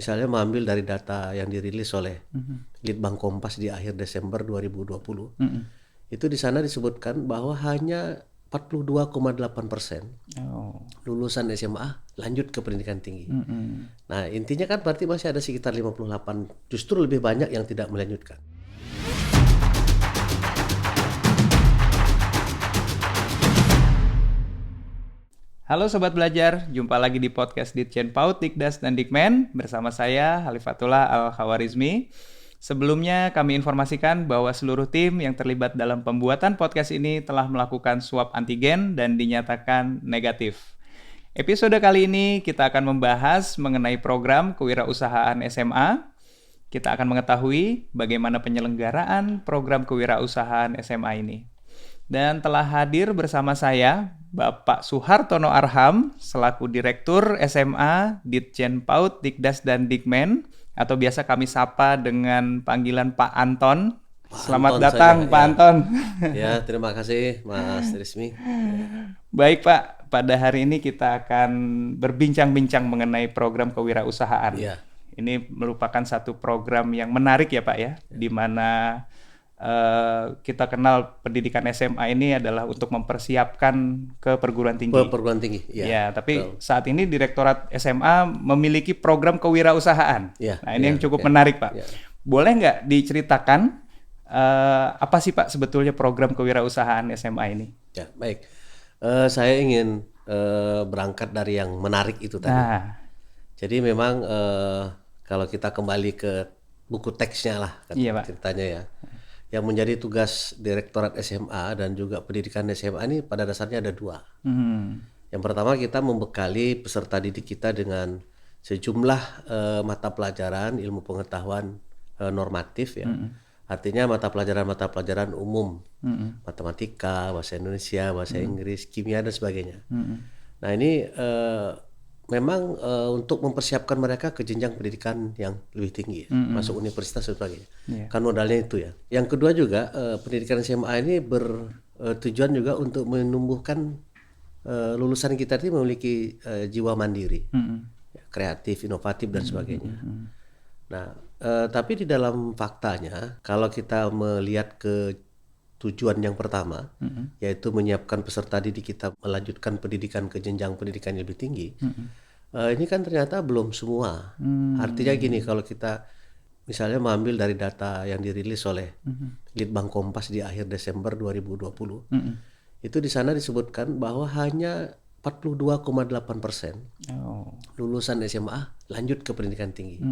misalnya mengambil dari data yang dirilis oleh Litbang Kompas di akhir Desember 2020, itu di sana disebutkan bahwa hanya 42,8% lulusan SMA lanjut ke pendidikan tinggi. Nah, intinya kan berarti masih ada sekitar 58, justru lebih banyak yang tidak melanjutkan. Halo Sobat Belajar, jumpa lagi di podcast Ditjen PAUD, Dikdas, dan Dikmen bersama saya Halifatullah Al-Khawarizmi. Sebelumnya kami informasikan bahwa seluruh tim yang terlibat dalam pembuatan podcast ini telah melakukan swab antigen dan dinyatakan negatif. Episode kali ini kita akan membahas mengenai program kewirausahaan SMA. Kita akan mengetahui bagaimana penyelenggaraan program kewirausahaan SMA ini. Dan telah hadir bersama saya Bapak Suhartono Arham selaku Direktur SMA Ditjen PAUD, Dikdas, dan Dikmen, atau biasa kami sapa dengan panggilan Pak Anton. Selamat Anton datang saja, Pak ya. Anton. Ya, terima kasih Mas Rizmi. Baik Pak, pada hari ini kita akan berbincang-bincang mengenai program kewirausahaan. Ya. Ini merupakan satu program yang menarik ya Pak ya, di mana kita kenal pendidikan SMA ini adalah untuk mempersiapkan ke perguruan tinggi. Perguruan tinggi, ya. Ya, tapi Betul. saat ini Direktorat SMA memiliki program kewirausahaan. Ya, Nah, ini ya, yang cukup ya, menarik Pak. ya. Boleh nggak diceritakan apa sih Pak sebetulnya program kewirausahaan SMA ini? Ya, baik. Saya ingin berangkat dari yang menarik itu tadi. Nah, Jadi memang kalau kita kembali ke buku teksnya lah, Iya, Pak. ceritanya ya. Yang menjadi tugas Direktorat SMA dan juga pendidikan SMA ini pada dasarnya ada dua. Yang pertama, kita membekali peserta didik kita dengan sejumlah mata pelajaran ilmu pengetahuan normatif ya. Artinya mata pelajaran umum, matematika, bahasa Indonesia, bahasa Inggris, kimia dan sebagainya. Nah, ini memang untuk mempersiapkan mereka ke jenjang pendidikan yang lebih tinggi, ya, masuk universitas dan sebagainya. Kan modalnya itu ya. Yang kedua juga pendidikan SMA ini bertujuan juga untuk menumbuhkan lulusan kita ini memiliki jiwa mandiri, ya, kreatif, inovatif dan sebagainya. Nah, tapi di dalam faktanya, kalau kita melihat ke tujuan yang pertama, yaitu menyiapkan peserta didik kita melanjutkan pendidikan ke jenjang pendidikan yang lebih tinggi, ini kan ternyata belum semua. Artinya gini, kalau kita misalnya mengambil dari data yang dirilis oleh Litbang Kompas di akhir Desember 2020, itu di sana disebutkan bahwa hanya 42,8% lulusan SMA lanjut ke pendidikan tinggi.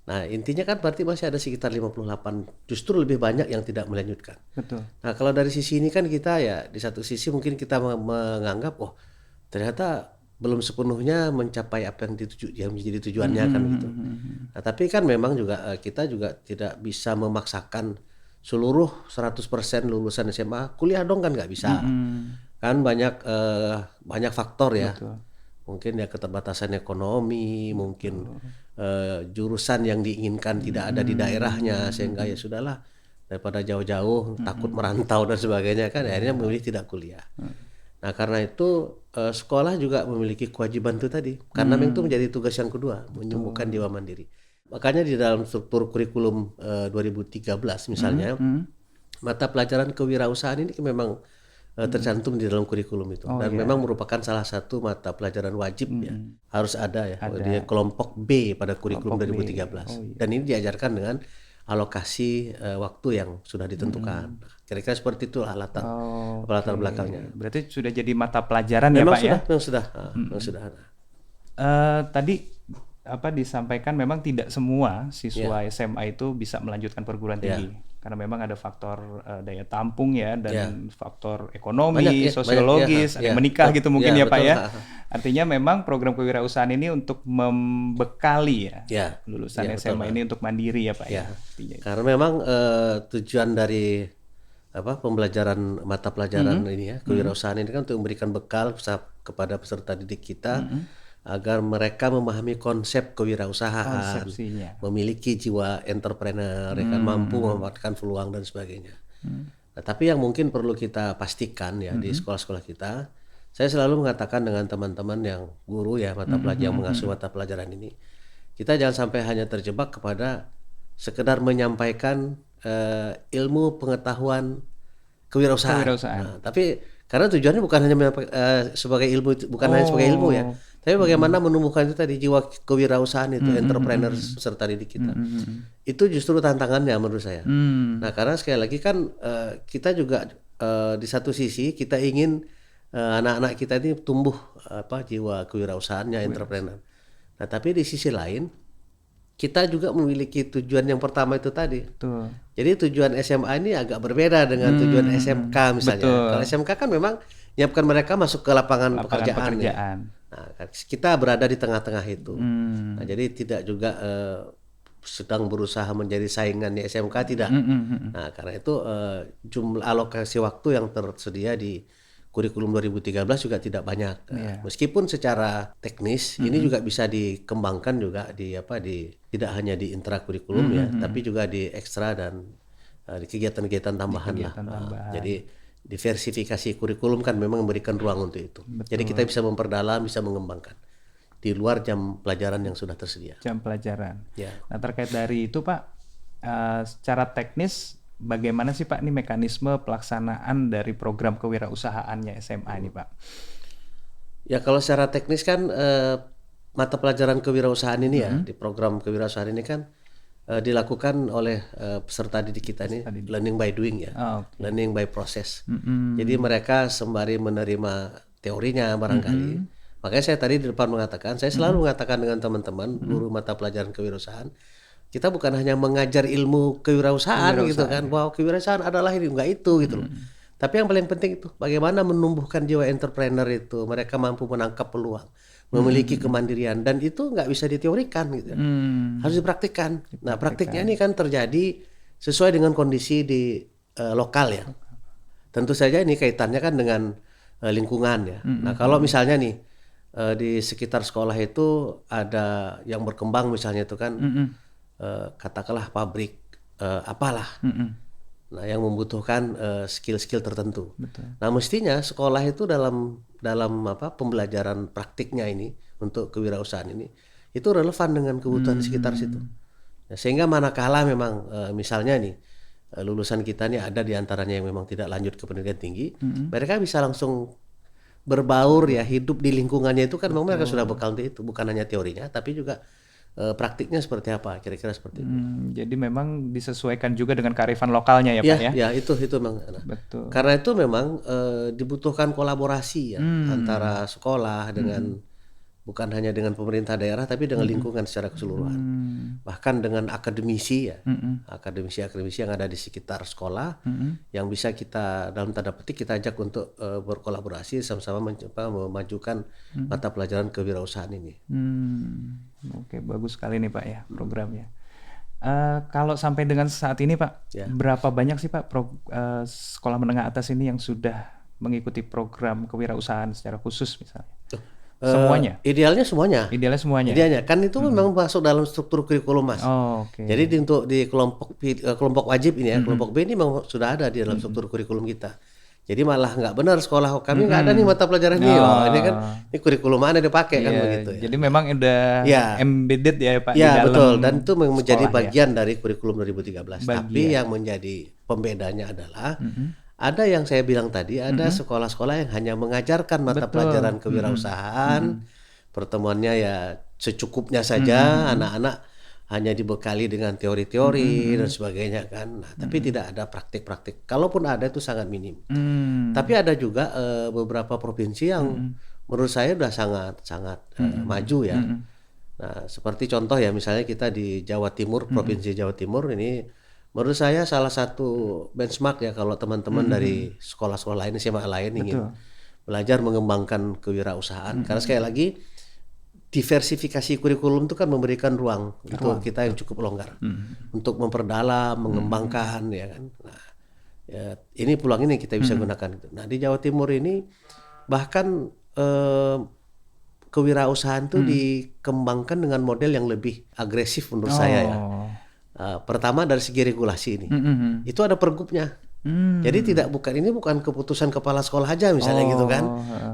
Nah, intinya kan berarti masih ada sekitar 58, justru lebih banyak yang tidak melanjutkan. betul. Nah, kalau dari sisi ini kan kita ya di satu sisi mungkin kita menganggap, oh ternyata belum sepenuhnya mencapai apa yang menjadi tujuannya kan gitu. Nah, tapi kan memang juga kita juga tidak bisa memaksakan seluruh 100% lulusan SMA kuliah dong, kan nggak bisa. Kan banyak faktor ya. Betul. Mungkin ya keterbatasan ekonomi, mungkin jurusan yang diinginkan tidak ada di daerahnya, sehingga ya sudahlah, daripada jauh-jauh takut merantau dan sebagainya, kan akhirnya memilih tidak kuliah. Nah, karena itu sekolah juga memiliki kewajiban itu tadi, karena memang itu menjadi tugas yang kedua, menumbuhkan jiwa mandiri. Makanya di dalam struktur kurikulum 2013 misalnya, mata pelajaran kewirausahaan ini memang tercantum di dalam kurikulum itu, dan memang merupakan salah satu mata pelajaran wajib ya, harus ada ya, di kelompok B pada kurikulum 2013. Dan ini diajarkan dengan alokasi waktu yang sudah ditentukan. Kira-kira seperti itulah latar belakangnya. Berarti sudah jadi mata pelajaran ya Memang Pak sudah, ya? memang sudah. Tadi apa disampaikan memang tidak semua siswa SMA itu bisa melanjutkan perguruan tinggi, karena memang ada faktor daya tampung ya, dan faktor ekonomi, Banyak, sosiologis, ada yang menikah gitu mungkin ya Pak betul. ya. Artinya memang program kewirausahaan ini untuk membekali ya lulusan SMA ini untuk mandiri ya Pak ya. Artinya. Karena memang tujuan dari pembelajaran mata pelajaran ini ya, kewirausahaan ini kan untuk memberikan bekal kepada peserta didik kita agar mereka memahami konsep kewirausahaan, memiliki jiwa entrepreneur, kan mampu memanfaatkan peluang dan sebagainya. Nah, tapi yang mungkin perlu kita pastikan ya di sekolah-sekolah kita, saya selalu mengatakan dengan teman-teman yang guru ya mata pelajaran yang mengasuh mata pelajaran ini, kita jangan sampai hanya terjebak kepada sekedar menyampaikan ilmu pengetahuan kewirausahaan. Nah, tapi karena tujuannya bukan hanya sebagai ilmu, bukan hanya sebagai ilmu ya, tapi bagaimana menumbuhkan itu tadi jiwa kewirausahaan itu, entrepreneurs peserta didik kita. Itu justru tantangannya menurut saya. Nah, karena sekali lagi kan kita juga di satu sisi kita ingin anak-anak kita ini tumbuh jiwa kewirausahaannya, entrepreneur. Nah, tapi di sisi lain kita juga memiliki tujuan yang pertama itu tadi. Betul. Jadi tujuan SMA ini agak berbeda dengan tujuan SMK misalnya. Betul. Kalau SMK kan memang menyiapkan mereka masuk ke lapangan pekerjaan. Ya. Nah, kita berada di tengah-tengah itu. Nah, jadi tidak juga sedang berusaha menjadi saingan di SMK, tidak. Nah, karena itu jumlah alokasi waktu yang tersedia di kurikulum 2013 juga tidak banyak. Meskipun secara teknis ini juga bisa dikembangkan juga di tidak hanya di intrakurikulum ya, tapi juga di ekstra dan di kegiatan-kegiatan tambahan lah. Jadi diversifikasi kurikulum kan memang memberikan ruang untuk itu. Betul. Jadi kita bisa memperdalam, bisa mengembangkan di luar jam pelajaran yang sudah tersedia. Jam pelajaran. Ya. Nah, terkait dari itu Pak, secara teknis bagaimana sih Pak ini mekanisme pelaksanaan dari program kewirausahaannya SMA ini Pak? Ya kalau secara teknis kan mata pelajaran kewirausahaan ini ya di program kewirausahaan ini kan dilakukan oleh peserta didik kita ini learning by doing ya, learning by process. Jadi mereka sembari menerima teorinya barangkali. Makanya saya tadi di depan mengatakan, saya selalu mengatakan dengan teman-teman guru mata pelajaran kewirausahaan, kita bukan hanya mengajar ilmu kewirausahaan gitu kan, bahwa kewirausahaan adalah ini, enggak itu gitu loh. Tapi yang paling penting itu bagaimana menumbuhkan jiwa entrepreneur itu, mereka mampu menangkap peluang, memiliki kemandirian, dan itu nggak bisa diteorikan gitu. Harus dipraktikkan. Nah, praktiknya ini kan terjadi sesuai dengan kondisi di lokal ya. Tentu saja ini kaitannya kan dengan lingkungan ya. Nah, kalau misalnya nih di sekitar sekolah itu ada yang berkembang misalnya itu kan katakanlah pabrik apalah, nah yang membutuhkan skill-skill tertentu. Betul. Nah mestinya sekolah itu dalam pembelajaran praktiknya ini untuk kewirausahaan ini itu relevan dengan kebutuhan sekitar situ. Nah, sehingga manakala memang misalnya nih lulusan kita nih ada di antaranya yang memang tidak lanjut ke pendidikan tinggi, mereka bisa langsung berbaur ya, hidup di lingkungannya itu kan memang mereka sudah bekal untuk itu, bukan hanya teorinya tapi juga praktiknya seperti apa, kira-kira seperti itu. Jadi memang disesuaikan juga dengan kearifan lokalnya ya Pak ya? Ya itu memang. Betul. Karena itu memang dibutuhkan kolaborasi ya antara sekolah dengan bukan hanya dengan pemerintah daerah tapi dengan lingkungan secara keseluruhan. Bahkan dengan akademisi ya, akademisi yang ada di sekitar sekolah yang bisa kita dalam tanda petik kita ajak untuk berkolaborasi sama-sama memajukan mata pelajaran kewirausahaan ini. Oke, bagus sekali nih Pak ya programnya. Kalau sampai dengan saat ini Pak, berapa banyak sih Pak sekolah menengah atas ini yang sudah mengikuti program kewirausahaan secara khusus misalnya? Semuanya? Idealnya semuanya. Idealnya kan itu memang masuk dalam struktur kurikulum Mas. Jadi untuk di kelompok wajib ini ya, kelompok B ini memang sudah ada di dalam struktur kurikulum kita. Jadi malah nggak benar sekolah kami nggak ada nih mata pelajaran ini. Ini kan ini kurikulum mana dipakai kan begitu ya. Jadi memang udah embedded ya Pak. Ya betul, dan itu menjadi bagian dari kurikulum 2013. Tapi yang menjadi pembedanya adalah ada yang saya bilang tadi, ada sekolah-sekolah yang hanya mengajarkan mata pelajaran kewirausahaan, pertemuannya ya secukupnya saja, anak-anak hanya dibekali dengan teori-teori dan sebagainya kan. Nah, tapi tidak ada praktik-praktik. Kalaupun ada itu sangat minim. Tapi ada juga beberapa provinsi yang menurut saya sudah sangat maju ya. Nah, seperti contoh ya misalnya kita di Jawa Timur, provinsi Jawa Timur ini menurut saya salah satu benchmark ya kalau teman-teman dari sekolah-sekolah lain, SMA lain ingin belajar mengembangkan kewirausahaan. Karena sekali lagi diversifikasi kurikulum itu kan memberikan ruang untuk kita yang cukup longgar untuk memperdalam, mengembangkan ya kan. Nah, ya, ini peluang ini kita bisa gunakan. Nah di Jawa Timur ini bahkan kewirausahaan itu dikembangkan dengan model yang lebih agresif menurut saya ya. Pertama dari segi regulasi ini, itu ada pergubnya. Jadi ini bukan keputusan kepala sekolah aja misalnya gitu kan,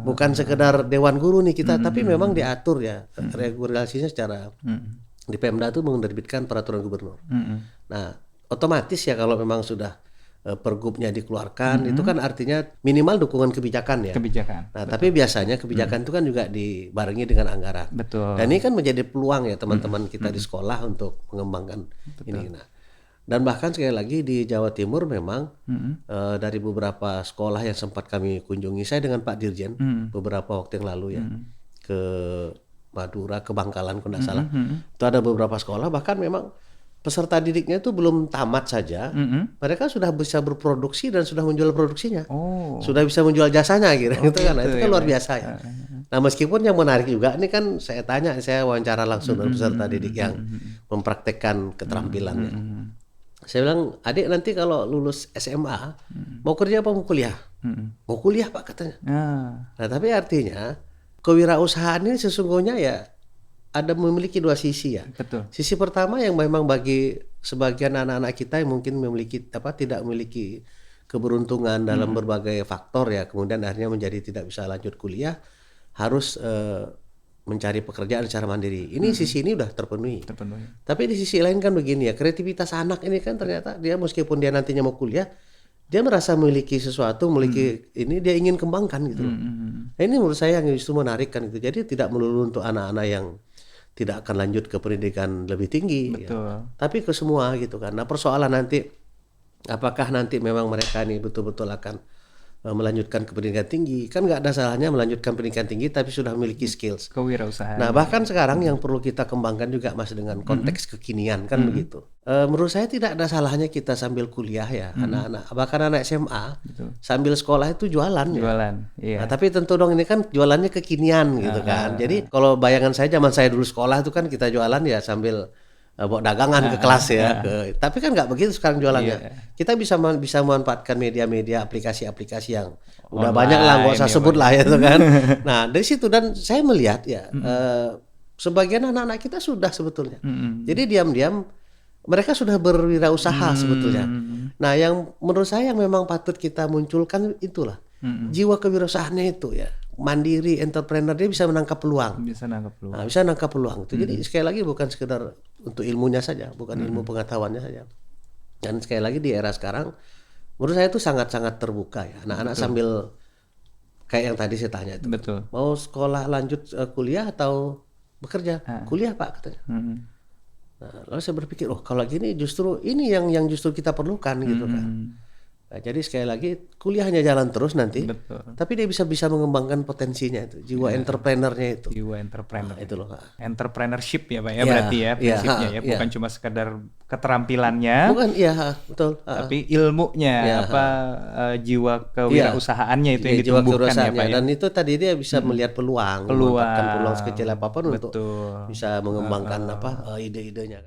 bukan sekedar dewan guru nih kita, tapi memang diatur ya regulasinya secara di Pemda itu menerbitkan peraturan gubernur. Nah, otomatis ya kalau memang sudah pergubnya dikeluarkan, itu kan artinya minimal dukungan kebijakan ya. Kebijakan. Nah, tapi biasanya kebijakan itu kan juga dibarengi dengan anggaran. Betul. Dan ini kan menjadi peluang ya teman-teman kita di sekolah untuk mengembangkan ini. Nah, dan bahkan sekali lagi di Jawa Timur memang dari beberapa sekolah yang sempat kami kunjungi, saya dengan Pak Dirjen beberapa waktu yang lalu ya ke Madura, ke Bangkalan kalau tidak salah. Itu ada beberapa sekolah bahkan memang peserta didiknya itu belum tamat saja, mereka sudah bisa berproduksi dan sudah menjual produksinya, sudah bisa menjual jasanya gitu, itu kan luar biasa ya. Nah meskipun yang menarik juga, ini kan saya wawancara langsung dengan peserta didik yang mempraktekkan keterampilannya. Saya bilang, adik nanti kalau lulus SMA mau kerja apa mau kuliah? Mau kuliah Pak katanya. Nah tapi artinya kewirausahaan ini sesungguhnya ya ada memiliki dua sisi ya. Betul. Sisi pertama yang memang bagi sebagian anak-anak kita yang mungkin tidak memiliki keberuntungan dalam berbagai faktor ya, kemudian akhirnya menjadi tidak bisa lanjut kuliah, harus mencari pekerjaan secara mandiri. Ini sisi ini udah terpenuhi. Tapi di sisi lain kan begini ya, kreativitas anak ini kan ternyata dia meskipun dia nantinya mau kuliah, dia merasa memiliki sesuatu, ini dia ingin kembangkan gitu. Nah, ini menurut saya yang justru menarik kan gitu. Jadi tidak melulu untuk anak-anak yang tidak akan lanjut ke pendidikan lebih tinggi, ya. Tapi ke semua gitu kan. Nah persoalan nanti apakah nanti memang mereka ini betul-betul akan melanjutkan ke pendidikan tinggi, kan nggak ada salahnya melanjutkan pendidikan tinggi tapi sudah memiliki skills kewirausahaan. Nah bahkan sekarang yang perlu kita kembangkan juga Mas dengan konteks kekinian kan begitu. Menurut saya tidak ada salahnya kita sambil kuliah ya, anak-anak bahkan anak SMA sambil sekolah itu jualan ya. Iya. Nah, tapi tentu dong ini kan jualannya kekinian gitu kan. Jadi kalau bayangan saya zaman saya dulu sekolah itu kan kita jualan ya sambil bawa dagangan ke kelas ya. Tapi kan nggak begitu sekarang jualannya. Kita bisa memanfaatkan media-media, aplikasi-aplikasi yang udah banyak lah, nggak usah sebut lah ya itu kan. Nah dari situ dan saya melihat ya sebagian anak-anak kita sudah sebetulnya. Jadi diam-diam mereka sudah berwirausaha sebetulnya. Nah yang menurut saya yang memang patut kita munculkan itulah jiwa kewirausahaannya itu ya. Mandiri, entrepreneur, dia bisa menangkap peluang. Bisa nangkap peluang itu. Jadi sekali lagi bukan sekedar untuk ilmunya saja, bukan ilmu pengetahuannya saja. Dan sekali lagi di era sekarang, menurut saya itu sangat-sangat terbuka ya. Anak-anak sambil kayak yang tadi saya tanya itu, mau sekolah lanjut kuliah atau bekerja? Kuliah Pak katanya. Nah, lalu saya berpikir, kalau gini justru ini yang justru kita perlukan gitu kan. Nah, jadi sekali lagi kuliahnya jalan terus nanti, tapi dia bisa mengembangkan potensinya itu, jiwa entrepreneurnya itu. Nah, itu loh. Entrepreneurship ya Pak ya, berarti ya prinsipnya ya, bukan cuma sekedar keterampilannya. Bukan, iya betul. Tapi ilmunya jiwa kewirausahaannya itu yang ditumbuhkan ya Pak ya. Dan itu tadi dia bisa melihat peluang, memanfaatkan peluang sekecil apapun untuk bisa mengembangkan ide-idenya.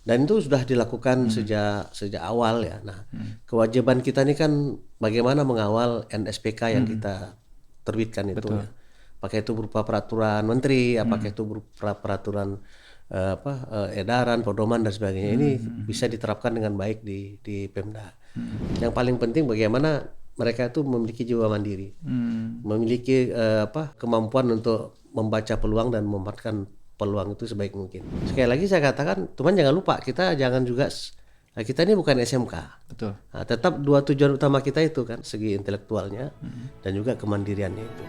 Dan itu sudah dilakukan sejak awal ya. Nah, kewajiban kita ini kan bagaimana mengawal NSPK yang kita terbitkan itu. Ya. Apakah itu berupa peraturan menteri, apakah itu berupa peraturan edaran, pedoman dan sebagainya. Ini bisa diterapkan dengan baik di Pemda. Yang paling penting bagaimana mereka itu memiliki jiwa mandiri, memiliki kemampuan untuk membaca peluang dan memanfaatkan peluang itu sebaik mungkin. Sekali lagi saya katakan, teman jangan lupa kita ini bukan SMK. Betul. Nah, tetap dua tujuan utama kita itu kan segi intelektualnya dan juga kemandiriannya itu.